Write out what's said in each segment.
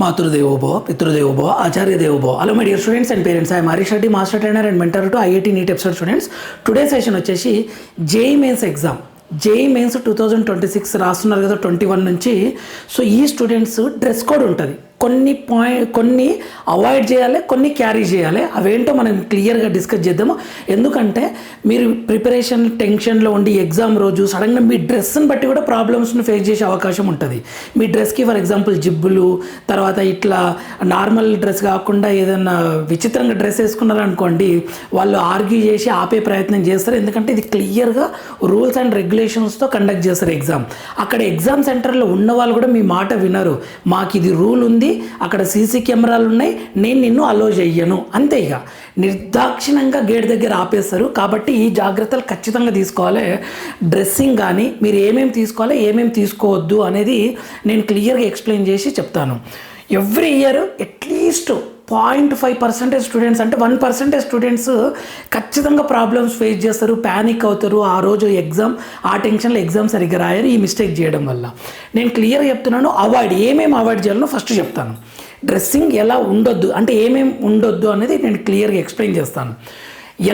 मातृदेवोभव पितृदेवोभव Acharya देवोभव. Hello my dear students and parents, I am Harish Reddy, master trainer and mentor to IIT NEET episode students. Today session వచ్చేసి JEE mains exam. JEE mains 2026 రాస్తున్నారు కదా 21 నుంచి. So ఈ students dress code ఉంటుంది, కొన్ని avoid చేయాలి, కొన్ని carry చేయాలి. అవేంటో మనం క్లియర్గా డిస్కస్ చేద్దాము. ఎందుకంటే మీరు ప్రిపరేషన్ టెన్షన్లో ఉండి ఎగ్జామ్ రోజు సడన్గా మీ డ్రెస్ని బట్టి కూడా ప్రాబ్లమ్స్ని ఫేస్ చేసే అవకాశం ఉంటుంది. మీ డ్రెస్కి ఫర్ ఎగ్జాంపుల్ జిబ్బులు, తర్వాత ఇట్లా నార్మల్ డ్రెస్ కాకుండా ఏదైనా విచిత్రంగా డ్రెస్ వేసుకున్నారనుకోండి, వాళ్ళు ఆర్గ్యూ చేసి ఆపే ప్రయత్నం చేస్తారు. ఎందుకంటే ఇది క్లియర్గా రూల్స్ అండ్ రెగ్యులేషన్స్తో కండక్ట్ చేస్తారు ఎగ్జామ్. అక్కడ ఎగ్జామ్ సెంటర్లో ఉన్న వాళ్ళు కూడా మీ మాట వినరు. మాకు ఇది రూల్ ఉంది, అక్కడ సీసీ కెమెరాలు ఉన్నాయి, నేను నిన్ను అలో చెయ్యను, అంతే. ఇక నిర్దాక్షిణంగా గేట్ దగ్గర ఆపేస్తారు. కాబట్టి ఈ జాగ్రత్తలు ఖచ్చితంగా తీసుకోవాలి. డ్రెస్సింగ్ కానీ మీరు ఏమేమి తీసుకోవాలి, ఏమేమి తీసుకోవద్దు అనేది నేను క్లియర్గా ఎక్స్ప్లెయిన్ చేసి చెప్తాను. ఎవ్రీ ఇయర్ అట్లీస్ట్ 0.5% స్టూడెంట్స్, అంటే 1% స్టూడెంట్స్ ఖచ్చితంగా ప్రాబ్లమ్స్ ఫేస్ చేస్తారు, ప్యానిక్ అవుతారు. ఆ రోజు ఎగ్జామ్, ఆ టెన్షన్లో ఎగ్జామ్ సరిగ్గా రాయరు ఈ మిస్టేక్ చేయడం వల్ల. నేను క్లియర్గా చెప్తున్నాను, ఏమేమి అవాయిడ్ చేయాలో ఫస్ట్ చెప్తాను. డ్రెస్సింగ్ ఎలా ఉండొద్దు, అంటే ఏమేమి ఉండొద్దు అనేది నేను క్లియర్గా ఎక్స్ప్లెయిన్ చేస్తాను.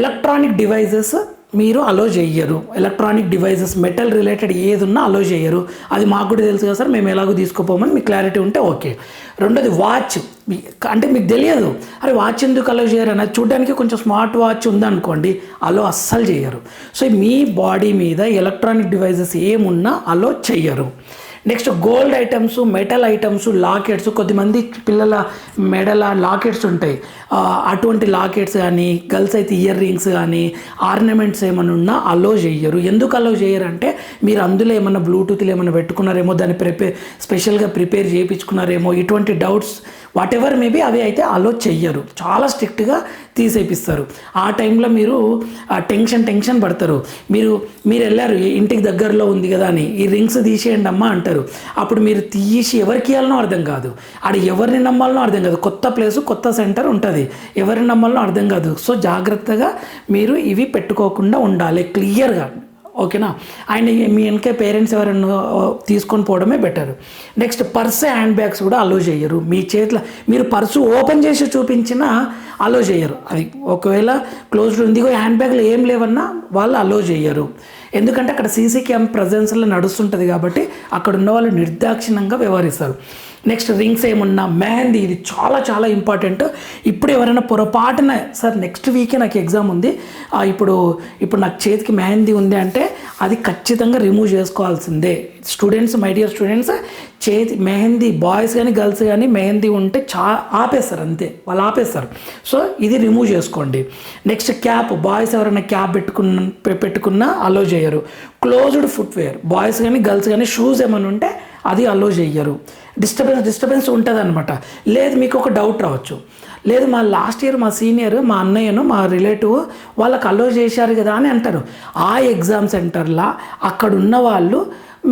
ఎలక్ట్రానిక్ డివైజెస్ మీరు అలో చేయరు. ఎలక్ట్రానిక్ డివైజెస్ మెటల్ రిలేటెడ్ ఏది ఉన్నా అలో చేయరు. అది మాకు కూడా తెలుసు కదా సార్, మేము ఎలాగో తీసుకోపోమని మీకు క్లారిటీ ఉంటే ఓకే. రెండోది వాచ్, అంటే మీకు తెలియదు, అరే వాచ్ ఎందుకు అలో చేయరు అనేది చూడడానికి కొంచెం స్మార్ట్ వాచ్ ఉందనుకోండి, అలో అస్సలు చేయరు. సో మీ బాడీ మీద ఎలక్ట్రానిక్ డివైజెస్ ఏమున్నా అలో చెయ్యరు. Next gold items, metal items, lockets, కొద్దిమంది పిల్లల మెడల లాకెట్స్ ఉంటాయి, అటువంటి లాకెట్స్ కానీ, గర్ల్స్ అయితే ఇయర్ రింగ్స్ కానీ, ఆర్నమెంట్స్ ఏమైనా ఉన్నా అలో చెయ్యరు. ఎందుకు అలో చేయరు అంటే మీరు అందులో ఏమన్నా బ్లూటూత్లు ఏమైనా పెట్టుకున్నారేమో, దాన్ని స్పెషల్గా ప్రిపేర్ చేయించుకున్నారేమో, ఇటువంటి డౌట్స్ వాట్ ఎవర్ మేబీ అవి అయితే అలో చెయ్యరు. చాలా స్ట్రిక్ట్గా తీసేపిస్తారు. ఆ టైంలో మీరు టెన్షన్ పడతారు. మీరు వెళ్ళారు, ఇంటికి దగ్గరలో ఉంది కదా అని ఈ రింగ్స్ తీసేయండి అమ్మా అంటారు. అప్పుడు మీరు తీసి ఎవరికి ఇవ్వాలనో అర్థం కాదు, ఆడ ఎవరిని నమ్మాలనో అర్థం కాదు. కొత్త ప్లేసు, కొత్త సెంటర్ ఉంటుంది, ఎవరిని నమ్మాలనో అర్థం కాదు. సో జాగ్రత్తగా మీరు ఇవి పెట్టుకోకుండా ఉండాలి క్లియర్గా, ఓకేనా. అండ్ మీ వెనకే పేరెంట్స్ ఎవరైనా తీసుకొని పోవడమే better. Next purse, hand bags కూడా అలో చేయరు. మీ చేతిలో మీరు పర్సు ఓపెన్ చేసి చూపించినా అలో చేయరు. అది ఒకవేళ క్లోజ్డ్ ఉంది, హ్యాండ్ బ్యాగ్లో ఏం లేవన్నా వాళ్ళు అలో చేయరు. ఎందుకంటే అక్కడ సీసీ క్యామ్ ప్రజెన్స్లో నడుస్తుంటుంది కాబట్టి అక్కడ ఉన్న వాళ్ళు నిర్దాక్షిణంగా వ్యవహరిస్తారు. నెక్స్ట్ రింగ్స్ ఏమున్నా, మెహందీ, ఇది చాలా చాలా ఇంపార్టెంట్. ఇప్పుడు ఎవరైనా పొరపాటున సార్ నెక్స్ట్ వీకే నాకు ఎగ్జామ్ ఉంది, ఇప్పుడు నాకు చేతికి మెహందీ ఉంది అంటే అది ఖచ్చితంగా రిమూవ్ చేసుకోవాల్సిందే. స్టూడెంట్స్, మై డియర్ స్టూడెంట్స్, చేతి మెహందీ, బాయ్స్ కానీ గర్ల్స్ కానీ మెహందీ ఉంటే ఆపేస్తారు, అంతే, వాళ్ళు ఆపేస్తారు. సో ఇది రిమూవ్ చేసుకోండి. నెక్స్ట్ క్యాప్, బాయ్స్ ఎవరైనా క్యాప్ పెట్టుకున్నా అలో చేయరు. క్లోజ్డ్ ఫుట్వేర్, బాయ్స్ కానీ గర్ల్స్ కానీ షూస్ ఏమైనా ఉంటే అది అలో చేయరు. డిస్టర్బెన్స్ ఉంటుంది అనమాట. లేదు మీకు ఒక డౌట్ రావచ్చు, లేదు మా లాస్ట్ ఇయర్ మా సీనియర్, మా అన్నయ్యను, మా రిలేటివ్ వాళ్ళకి అలో చేశారు కదా అని అంటారు. ఆ ఎగ్జామ్ సెంటర్లో అక్కడ ఉన్న వాళ్ళు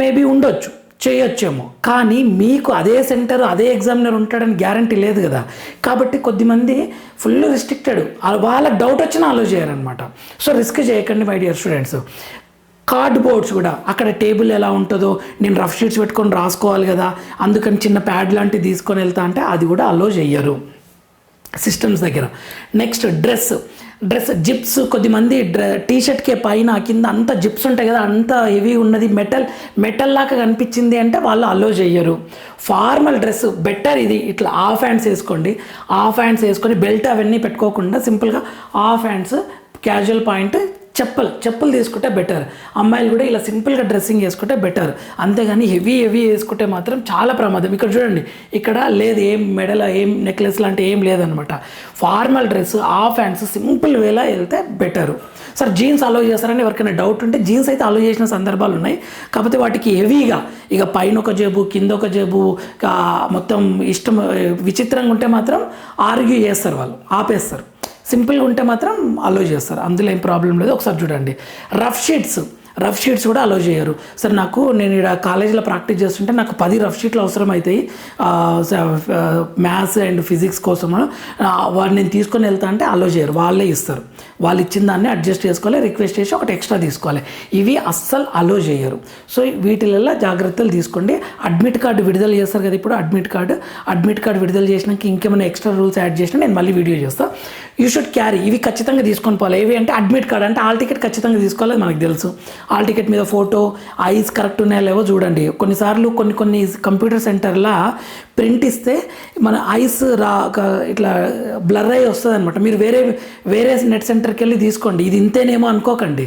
మేబీ ఉండొచ్చు, చేయొచ్చేమో, కానీ మీకు అదే సెంటర్, అదే ఎగ్జామినర్ ఉంటాడని గ్యారంటీ లేదు కదా. కాబట్టి కొద్దిమంది ఫుల్ రిస్ట్రిక్టెడ్, వాళ్ళకి డౌట్ వచ్చినా అలో చేయరనమాట. సో రిస్క్ చేయకండి my dear students. Card boards కూడా, అక్కడ టేబుల్ ఎలా ఉంటుందో, నేను రఫ్ షీట్స్ పెట్టుకొని రాసుకోవాలి కదా, అందుకని చిన్న ప్యాడ్ లాంటివి తీసుకొని వెళ్తా అంటే అది కూడా అలో చెయ్యరు సిస్టమ్స్ దగ్గర. నెక్స్ట్ డ్రెస్ జిప్స్, కొద్దిమంది టీషర్ట్కే పైన కింద అంత జిప్స్ ఉంటాయి కదా, అంత హెవీ ఉన్నది మెటల్ లాగా కనిపించింది అంటే వాళ్ళు అలో చెయ్యరు. ఫార్మల్ డ్రెస్ బెటర్, ఇది ఇట్లా హాఫ్ హ్యాండ్స్ వేసుకోండి, హాఫ్ హ్యాండ్స్ వేసుకొని బెల్ట్ అవన్నీ పెట్టుకోకుండా సింపుల్గా హాఫ్ హ్యాండ్స్, క్యాజువల్ పాయింట్, చెప్పులు తీసుకుంటే బెటర్. అమ్మాయిలు కూడా ఇలా సింపుల్గా డ్రెస్సింగ్ వేసుకుంటే బెటర్. అంతేగాని హెవీ వేసుకుంటే మాత్రం చాలా ప్రమాదం. ఇక్కడ చూడండి, ఇక్కడ లేదు, ఏం మెడల ఏం నెక్లెస్ లాంటి ఏం లేదనమాట. Formal dress, half hands, simple వేలా వెళ్తే బెటరు. సార్ జీన్స్ అలో చేస్తారని ఎవరికైనా డౌట్ ఉంటే జీన్స్ అయితే అలో చేసిన సందర్భాలు ఉన్నాయి. కాకపోతే వాటికి హెవీగా ఇక పైన ఒక జేబు, కింద ఒక జేబు, మొత్తం ఇష్టం విచిత్రంగా ఉంటే మాత్రం ఆర్గ్యూ చేస్తారు, వాళ్ళు ఆపేస్తారు. సింపుల్గా ఉంటే మాత్రం అలో చేస్తారు, అందులో ఏం ప్రాబ్లం లేదు. ఒకసారి చూడండి. రఫ్ షీట్స్, రఫ్ షీట్స్ కూడా అలో చేయరు. సార్ నేను ఇక్కడ కాలేజీలో ప్రాక్టీస్ చేస్తుంటే నాకు 10 రఫ్ షీట్లు అవసరం అవుతాయి మ్యాథ్స్ అండ్ ఫిజిక్స్ కోసం, వాడిని నేను తీసుకొని వెళ్తా అంటే అలో చేయరు, వాళ్ళే ఇస్తారు. వాళ్ళు ఇచ్చిన దాన్ని అడ్జస్ట్ చేసుకోవాలి, రిక్వెస్ట్ చేసి ఒకటి ఎక్స్ట్రా తీసుకోవాలి. ఇవి అస్సలు అలో చేయరు. సో వీటిలలో జాగ్రత్తలు తీసుకోండి. అడ్మిట్ కార్డు విడుదల చేస్తారు కదా ఇప్పుడు, అడ్మిట్ కార్డు విడుదల చేసినాక ఇంకేమైనా ఎక్స్ట్రా రూల్స్ యాడ్ చేసినా నేను మళ్ళీ వీడియో చేస్తాను. యూ షుడ్ క్యారీ, ఇవి ఖచ్చితంగా తీసుకొని పోవాలి. ఏవి అంటే అడ్మిట్ కార్డు అంటే హాల్ టికెట్ ఖచ్చితంగా తీసుకోవాలి, మనకు తెలుసు. హాల్ టికెట్ మీద ఫోటో, ఐస్ కరెక్ట్ ఉన్నాయో లేవో చూడండి. కొన్నిసార్లు కొన్ని కంప్యూటర్ సెంటర్లో ప్రింట్ ఇస్తే మన ఐస్ ఇట్లా బ్లర్ అయ్యి వస్తుంది అనమాట. మీరు వేరే నెట్ సెంటర్కి వెళ్ళి తీసుకోండి. ఇది ఇంతేనేమో అనుకోకండి.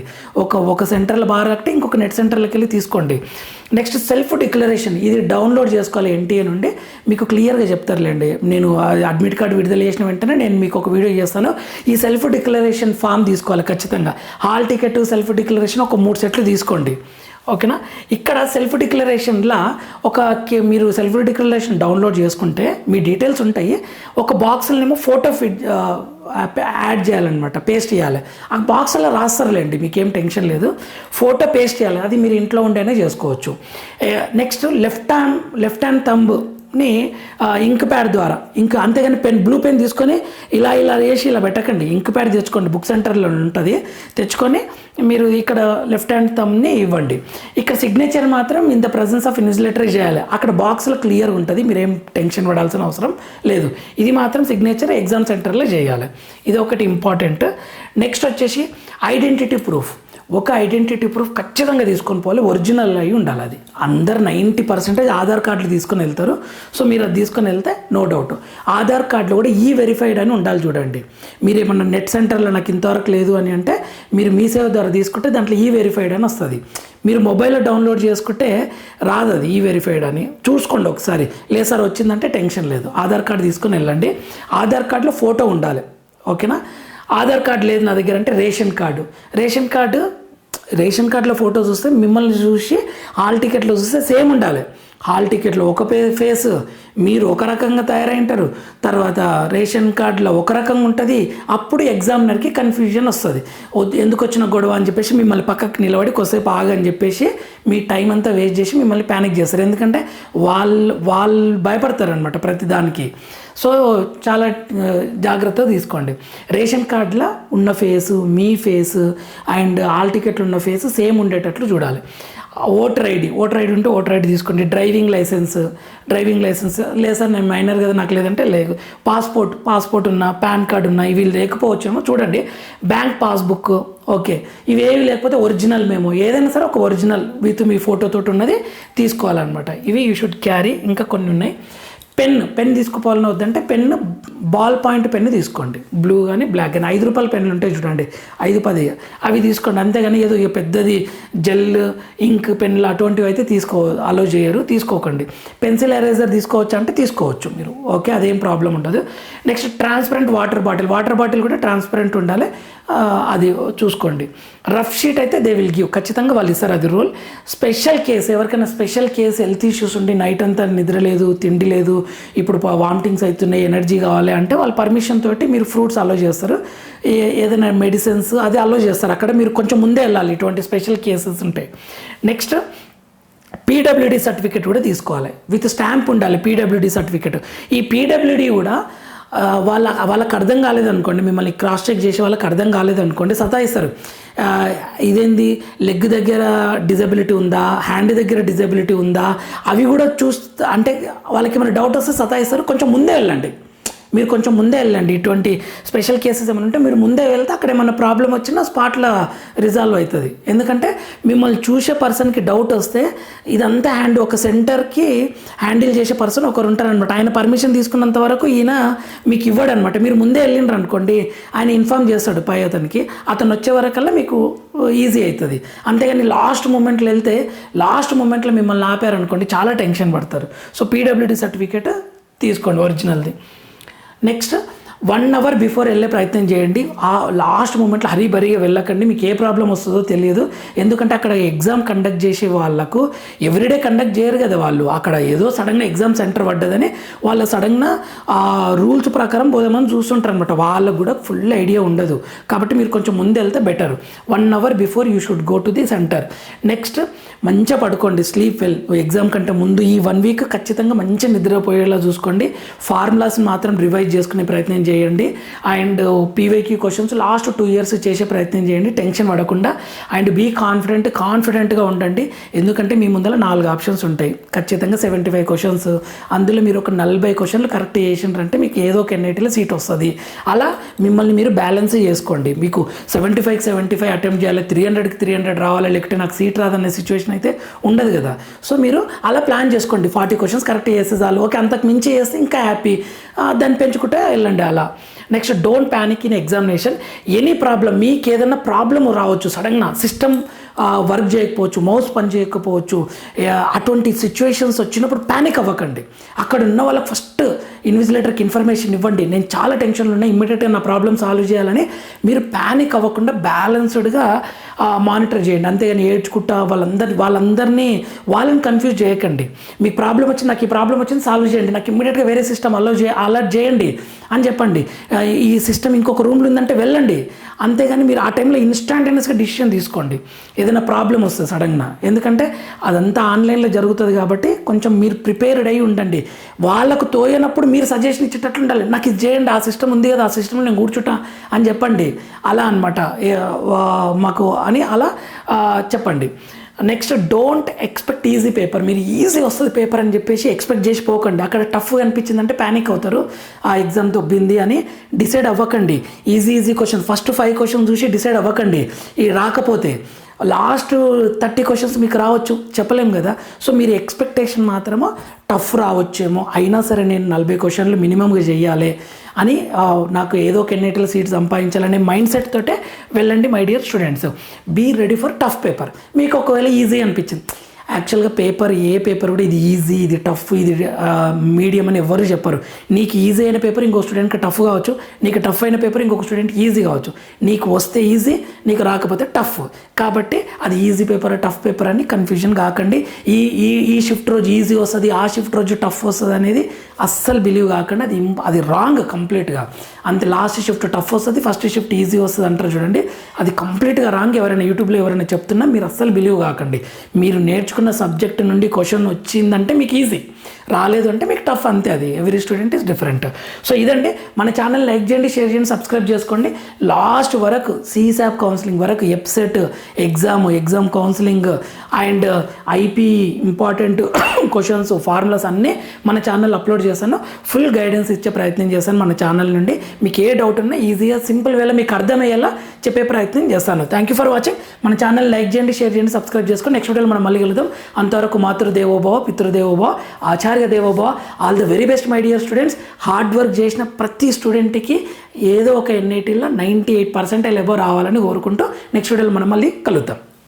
ఒక సెంటర్లో బాగా రాకపోతే ఇంకొక నెట్ సెంటర్లోకి వెళ్ళి తీసుకోండి. నెక్స్ట్ సెల్ఫ్ డిక్లరేషన్, ఇది డౌన్లోడ్ చేసుకోవాలి ఎన్టీఏ నుండి. మీకు క్లియర్గా చెప్తారులేండి. నేను అడ్మిట్ కార్డు విడుదల చేసిన వెంటనే నేను మీకు ఒక వీడియో చేస్తాను. ఈ సెల్ఫ్ డిక్లరేషన్ ఫామ్ తీసుకోవాలి ఖచ్చితంగా. హాల్ టికెట్, సెల్ఫ్ డిక్లరేషన్ ఒక 3 సెట్లు తీసుకోండి, ఓకేనా. ఇక్కడ సెల్ఫ్ డిక్లరేషన్లో మీరు సెల్ఫ్ డిక్లరేషన్ డౌన్లోడ్ చేసుకుంటే మీ డీటెయిల్స్ ఉంటాయి. ఒక బాక్స్లోనేమో ఫోటో యాడ్ చేయాలన్నమాట, పేస్ట్ చేయాలి. ఆ బాక్స్లో రాస్తారులేండి, మీకేం టెన్షన్ లేదు. ఫోటో పేస్ట్ చేయాలి, అది మీరు ఇంట్లో ఉండేనే చేసుకోవచ్చు. నెక్స్ట్ లెఫ్ట్ హ్యాండ్ థంబ్ని ఇంక్ ప్యాడ్ ద్వారా, అంతేగాని బ్లూ పెన్ తీసుకొని ఇలా వేసి ఇలా పెట్టకండి. ఇంక్ ప్యాడ్ తెచ్చుకోండి, బుక్ సెంటర్లో ఉంటుంది, తెచ్చుకొని మీరు ఇక్కడ లెఫ్ట్ హ్యాండ్ థంబ్ని ఇవ్వండి. ఇక్కడ సిగ్నేచర్ మాత్రం in the presence of invigilator చేయాలి. అక్కడ బాక్స్లో క్లియర్ ఉంటుంది, మీరేం టెన్షన్ పడాల్సిన అవసరం లేదు. ఇది మాత్రం సిగ్నేచర్ ఎగ్జామ్ సెంటర్లో చేయాలి, ఇది ఒకటి ఇంపార్టెంట్. నెక్స్ట్ వచ్చేసి ఐడెంటిటీ ప్రూఫ్. ఒక ఐడెంటిటీ ప్రూఫ్ ఖచ్చితంగా తీసుకొని పోవాలి, ఒరిజినల్ అయి ఉండాలి. అది అందరు 90% ఆధార్ కార్డులు తీసుకొని వెళ్తారు. సో మీరు అది తీసుకొని వెళ్తే నో డౌట్. ఆధార్ కార్డులో కూడా వెరిఫైడ్ అని ఉండాలి. చూడండి, మీరు ఏమన్నా నెట్ సెంటర్లో నాకు ఇంతవరకు లేదు అని అంటే మీరు మీ సేవ ద్వారా తీసుకుంటే దాంట్లో వెరిఫైడ్ అని వస్తుంది. మీరు మొబైల్లో డౌన్లోడ్ చేసుకుంటే రాదు అది వెరిఫైడ్ అని. చూసుకోండి ఒకసారి. లేదు సార్ వచ్చిందంటే టెన్షన్ లేదు, ఆధార్ కార్డు తీసుకొని వెళ్ళండి. ఆధార్ కార్డులో ఫోటో ఉండాలి, ఓకేనా. ఆధార్ కార్డు లేదు నా దగ్గర అంటే రేషన్ కార్డులో ఫోటో చూస్తే మిమ్మల్ని చూసి హాల్ టికెట్లో చూస్తే సేమ్ ఉండాలి. హాల్ టికెట్లో ఒక ఫేస్, మీరు ఒక రకంగా తయారై ఉంటారు, తర్వాత రేషన్ కార్డులో ఒక రకంగా ఉంటుంది. అప్పుడు ఎగ్జామినర్కి కన్ఫ్యూజన్ వస్తుంది, ఎందుకు వచ్చిన గొడవ అని చెప్పేసి మిమ్మల్ని పక్కకు నిలబడి కొద్దిసేపు ఆగని చెప్పేసి మీ టైం అంతా వేస్ట్ చేసి మిమ్మల్ని ప్యానిక్ చేస్తారు. ఎందుకంటే వాళ్ళు భయపడతారనమాట ప్రతిదానికి. సో చాలా జాగ్రత్తగా తీసుకోండి. రేషన్ కార్డులో ఉన్న ఫేసు, మీ ఫేసు అండ్ హాల్ టికెట్లో ఉన్న ఫేసు సేమ్ ఉండేటట్లు చూడాలి. ఓటర్ ఐడి ఉంటే ఓటర్ ఐడి తీసుకోండి. డ్రైవింగ్ లైసెన్స్ లేదు సార్ నేను మైనర్ కదా నాకు లేదంటే లేదు. పాస్పోర్ట్ ఉన్నా, పాన్ కార్డు ఉన్నా, ఇవి లేకపోవచ్చేమో చూడండి. బ్యాంక్ పాస్బుక్, ఓకే, ఇవేవి లేకపోతే ఒరిజినల్ మేము ఏదైనా సరే ఒక ఒరిజినల్ విత్ మీ ఫోటోతో ఉన్నది తీసుకోవాలన్నమాట. ఇవి యూ షుడ్ క్యారీ. ఇంకా కొన్ని ఉన్నాయి. పెన్ తీసుకుపోవాలని వద్దంటే బాల్ పాయింట్ పెన్ను తీసుకోండి, బ్లూ కానీ బ్లాక్ కానీ. 5 రూపాయల పెన్నులు ఉంటాయి చూడండి, 5-10 అవి తీసుకోండి. అంతేగాని ఏదో పెద్దది జెల్ ఇంక్ పెన్నులు అటువంటివి అయితే అలో చేయరు, తీసుకోకండి. పెన్సిల్ ఎరేజర్ తీసుకోవచ్చు అంటే తీసుకోవచ్చు మీరు, ఓకే, అదేం ప్రాబ్లం ఉండదు. నెక్స్ట్ ట్రాన్స్పరెంట్ వాటర్ బాటిల్ కూడా ట్రాన్స్పరెంట్ ఉండాలి, అది చూసుకోండి. రఫ్ షీట్ అయితే దే విల్ గివ్, ఖచ్చితంగా వాళ్ళు ఇస్తారు, అది రూల్. స్పెషల్ కేసు, ఎవరికైనా స్పెషల్ కేసు, హెల్త్ ఇష్యూస్ ఉండి నైట్ అంతా నిద్ర లేదు, తిండి లేదు, ఇప్పుడు వామిటింగ్స్ అవుతున్నాయి, ఎనర్జీ కావాలి అంటే వాళ్ళ పర్మిషన్ తోటి మీరు ఫ్రూట్స్ అలో చేస్తారు, ఏదైనా మెడిసిన్స్ అది అలో చేస్తారు. అక్కడ మీరు కొంచెం ముందే వెళ్ళాలి, ఇటువంటి స్పెషల్ కేసెస్ ఉంటాయి. నెక్స్ట్ పీడబ్ల్యూడీ సర్టిఫికేట్ కూడా తీసుకోవాలి, విత్ స్టాంప్ ఉండాలి పీడబ్ల్యూడీ సర్టిఫికేట్. ఈ పీడబ్ల్యూడీ కూడా వాళ్ళకి అర్థం కాలేదనుకోండి, మిమ్మల్ని క్రాస్ చెక్ చేసే వాళ్ళకి అర్థం కాలేదనుకోండి సతాయిస్తారు. ఇదేంది లెగ్ దగ్గర డిజబిలిటీ ఉందా, హ్యాండ్ దగ్గర డిజబిలిటీ ఉందా, అవి కూడా అంటే వాళ్ళకి ఏమైనా డౌట్ వస్తే సతాయిస్తారు. కొంచెం ముందే వెళ్ళండి, ఇటువంటి స్పెషల్ కేసెస్ ఏమైనా ఉంటే మీరు ముందే వెళ్తే అక్కడ ఏమైనా ప్రాబ్లం వచ్చినా స్పాట్లో రిజాల్వ్ అవుతుంది. ఎందుకంటే మిమ్మల్ని చూసే పర్సన్కి డౌట్ వస్తే ఇదంతా ఒక సెంటర్కి హ్యాండిల్ చేసే పర్సన్ ఒకరు ఉంటారనమాట. ఆయన పర్మిషన్ తీసుకున్నంత వరకు ఈయన మీకు ఇవ్వడనమాట. మీరు ముందే వెళ్ళిండ్రు అనుకోండి, ఆయన ఇన్ఫామ్ చేస్తాడు పై అతను వచ్చే వరకల్లా మీకు ఈజీ అవుతుంది. అంతేగాని లాస్ట్ మూమెంట్లో మిమ్మల్ని ఆపారనుకోండి చాలా టెన్షన్ పడతారు. సో పీడబ్ల్యూడీ సర్టిఫికేట్ తీసుకోండి, ఒరిజినల్ది. నెక్స్ట్ 1 అవర్ బిఫోర్ వెళ్ళే ప్రయత్నం చేయండి. ఆ లాస్ట్ మూమెంట్లో హరీబరీగా వెళ్ళకండి. మీకు ఏ ప్రాబ్లం వస్తుందో తెలియదు. ఎందుకంటే అక్కడ ఎగ్జామ్ కండక్ట్ చేసే వాళ్ళకు ఎవ్రీడే కండక్ట్ చేయరు కదా. వాళ్ళు అక్కడ ఏదో సడన్గా ఎగ్జామ్ సెంటర్ పడ్డదని వాళ్ళు సడన్గా రూల్స్ ప్రకారం పోదామని చూస్తుంటారు అనమాట. వాళ్ళకు కూడా ఫుల్ ఐడియా ఉండదు. కాబట్టి మీరు కొంచెం ముందు వెళ్తే better. 1 hour before you should go to the centre. Next మంచిగా పడుకోండి, స్లీప్ వెల్. ఎగ్జామ్ కంటే ముందు ఈ 1 వీక్ ఖచ్చితంగా మంచిగా నిద్రపోయేలా చూసుకోండి. ఫార్ములాస్ మాత్రం రివైజ్ చేసుకునే ప్రయత్నం చేయండి. And PYQ questions last 2 years చేసే ప్రయత్నం చేయండి, టెన్షన్ పడకుండా. అండ్ బీ కాన్ఫిడెంట్గా ఉండండి. ఎందుకంటే మీ ముందర 4 ఆప్షన్స్ ఉంటాయి, ఖచ్చితంగా 75 క్వశ్చన్స్. అందులో మీరు ఒక 40 క్వశ్చన్లు కరెక్ట్ చేసిండ్రంటే మీకు ఏదో ఒక ఎన్ఐటీలో సీట్ వస్తుంది. అలా మిమ్మల్ని మీరు బ్యాలెన్స్ చేసుకోండి. మీకు 75 అటెంప్ట్ చేయాలి, 300కి 300 రావాలి, లేకపోతే నాకు సీట్ రాదనే సిచ్యువేషన్ అయితే ఉండదు కదా. సో మీరు అలా ప్లాన్ చేసుకోండి. 40 క్వశ్చన్స్ కరెక్ట్ చేస్తే చాలు. ఓకే, అంతకు మించి చేస్తే ఇంకా హ్యాపీ, దాన్ని పెంచుకుంటే వెళ్ళండి అలా. Next, don't panic in examination. Any problem, మీకు ఏదైనా ప్రాబ్లం రావచ్చు, సడన్గా సిస్టమ్ వర్క్ చేయకపోవచ్చు, మౌస్ పని చేయకపోవచ్చు. అటువంటి సిచ్యువేషన్స్ వచ్చినప్పుడు ప్యానిక్ అవ్వకండి. అక్కడ ఉన్న వాళ్ళకి ఫస్ట్ ఇన్విజిలేటర్కి ఇన్ఫర్మేషన్ ఇవ్వండి. నేను చాలా టెన్షన్లు ఉన్నాయి, ఇమ్మీడియట్గా నా ప్రాబ్లమ్ సాల్వ్ చేయాలని. మీరు ప్యానిక్ అవ్వకుండా బ్యాలెన్స్డ్గా మానిటర్ చేయండి. అంతేగాని ఏడ్చుకుంటా వాళ్ళని కన్ఫ్యూజ్ చేయకండి. మీకు ప్రాబ్లం వచ్చింది, నాకు ఈ ప్రాబ్లం వచ్చింది, సాల్వ్ చేయండి, నాకు ఇమ్మీడియట్గా వేరే సిస్టమ్ అలర్ట్ చేయండి అని చెప్పండి. ఈ సిస్టమ్ ఇంకొక రూమ్లో ఉందంటే వెళ్ళండి. అంతేగాని మీరు ఆ టైంలో ఇన్స్టాంటేనియస్గా డిసిషన్ తీసుకోండి ఏదైనా ప్రాబ్లం వస్తుంది సడన్గా. ఎందుకంటే అదంతా ఆన్లైన్లో జరుగుతుంది కాబట్టి కొంచెం మీరు ప్రిపేర్డ్ అయి ఉండండి. వాళ్ళకు తోయనప్పుడు మీరు సజెషన్ ఇచ్చేటట్లు ఉండాలి. నాకు ఇది చేయండి, ఆ సిస్టమ్ ఉంది కదా, ఆ సిస్టమ్లో నేను కూర్చుంటా అని చెప్పండి. అలా అనమాట మాకు అని అలా చెప్పండి. Next, don't expect easy paper. మీరు ఈజీ వస్తుంది పేపర్ అని చెప్పేసి ఎక్స్పెక్ట్ చేసి పోకండి. అక్కడ టఫ్ అనిపించిందంటే ప్యానిక్ అవుతారు, ఆ ఎగ్జామ్ దొబ్బింది అని డిసైడ్ అవ్వకండి. ఈజీ క్వశ్చన్ ఫస్ట్ 5 క్వశ్చన్ చూసి డిసైడ్ అవ్వకండి. ఈ రాకపోతే లాస్ట్ 30 క్వశ్చన్స్ మీకు రావచ్చు, చెప్పలేం కదా. సో మీరు ఎక్స్పెక్టేషన్ మాత్రము టఫ్ రావచ్చేమో, అయినా సరే నేను 40 క్వశ్చన్లు మినిమంగా చేయాలి అని, నాకు ఏదో ఒక ఎన్ఐటీలో సీట్ సంపాదించాలనే మైండ్ సెట్ తోటే వెళ్ళండి my dear students. Be ready for tough paper. మీకు ఒకవేళ ఈజీ అనిపించింది, యాక్చువల్గా ఏ పేపర్ కూడా ఇది ఈజీ, ఇది టఫ్, ఇది మీడియం అని ఎవరు చెప్పరు. నీకు ఈజీ అయిన పేపర్ ఇంకో స్టూడెంట్కి టఫ్ కావచ్చు, నీకు టఫ్ అయిన పేపర్ ఇంకొక స్టూడెంట్కి ఈజీ కావచ్చు. నీకు వస్తే ఈజీ, నీకు రాకపోతే టఫ్. కాబట్టి అది ఈజీ పేపర్ టఫ్ పేపర్ అని కన్ఫ్యూజన్ కాకండి. ఈ షిఫ్ట్ రోజు ఈజీ వస్తుంది, ఆ షిఫ్ట్ రోజు టఫ్ వస్తుంది అనేది అస్సలు బిలీవ్ కాకండి. అది రాంగ్ కంప్లీట్గా. అంతే, లాస్ట్ షిఫ్ట్ టఫ్ వస్తుంది, ఫస్ట్ షిఫ్ట్ ఈజీ వస్తుంది అంటారు చూడండి, అది కంప్లీట్గా రాంగ్. ఎవరైనా యూట్యూబ్లో ఎవరైనా చెప్తున్నా మీరు అస్సలు బిలీవ్ కాకండి. మీరు నేర్చుకున్న సబ్జెక్ట్ నుండి క్వశ్చన్ వచ్చిందంటే మీకు ఈజీ, రాలేదు అంటే మీకు టఫ్, అంతే. అది every student is different. So ఇదండి, మన ఛానల్ లైక్ చేయండి, షేర్ చేయండి, సబ్స్క్రైబ్ చేసుకోండి. లాస్ట్ వరకు CSAP కౌన్సిలింగ్ వరకు, EAPCET exam counselling and IP important questions, formulas అన్నీ మన ఛానల్ అప్లోడ్ చేశాను. ఫుల్ గైడెన్స్ ఇచ్చే ప్రయత్నం చేశాను మన ఛానల్ నుండి. మీకు ఏ డౌట్ ఉన్నా ఈజీగా సింపుల్ వేలో మీకు అర్థమయ్యేలా చెప్పే ప్రయత్నం చేస్తాను. Thank you for watching. మన ఛానల్ లైక్ చేయండి, షేర్ చేయండి, సబ్స్క్రైబ్ చేసుకోండి. నెక్స్ట్ వీడియోలో మనం మళ్ళీ కలుద్దాం. అంతవరకు మాతృదేవోభవ, పితృదేవోభవ, ఆచార్య దేవోభవ. All the very best my dear students. Hard work చేసిన ప్రతి స్టూడెంట్కి ఏదో ఒక ఎన్ఐటీలో 98% ఎబో రావాలని కోరుకుంటూ నెక్స్ట్ వీడియోలో మనం మళ్ళీ కలుద్దాం.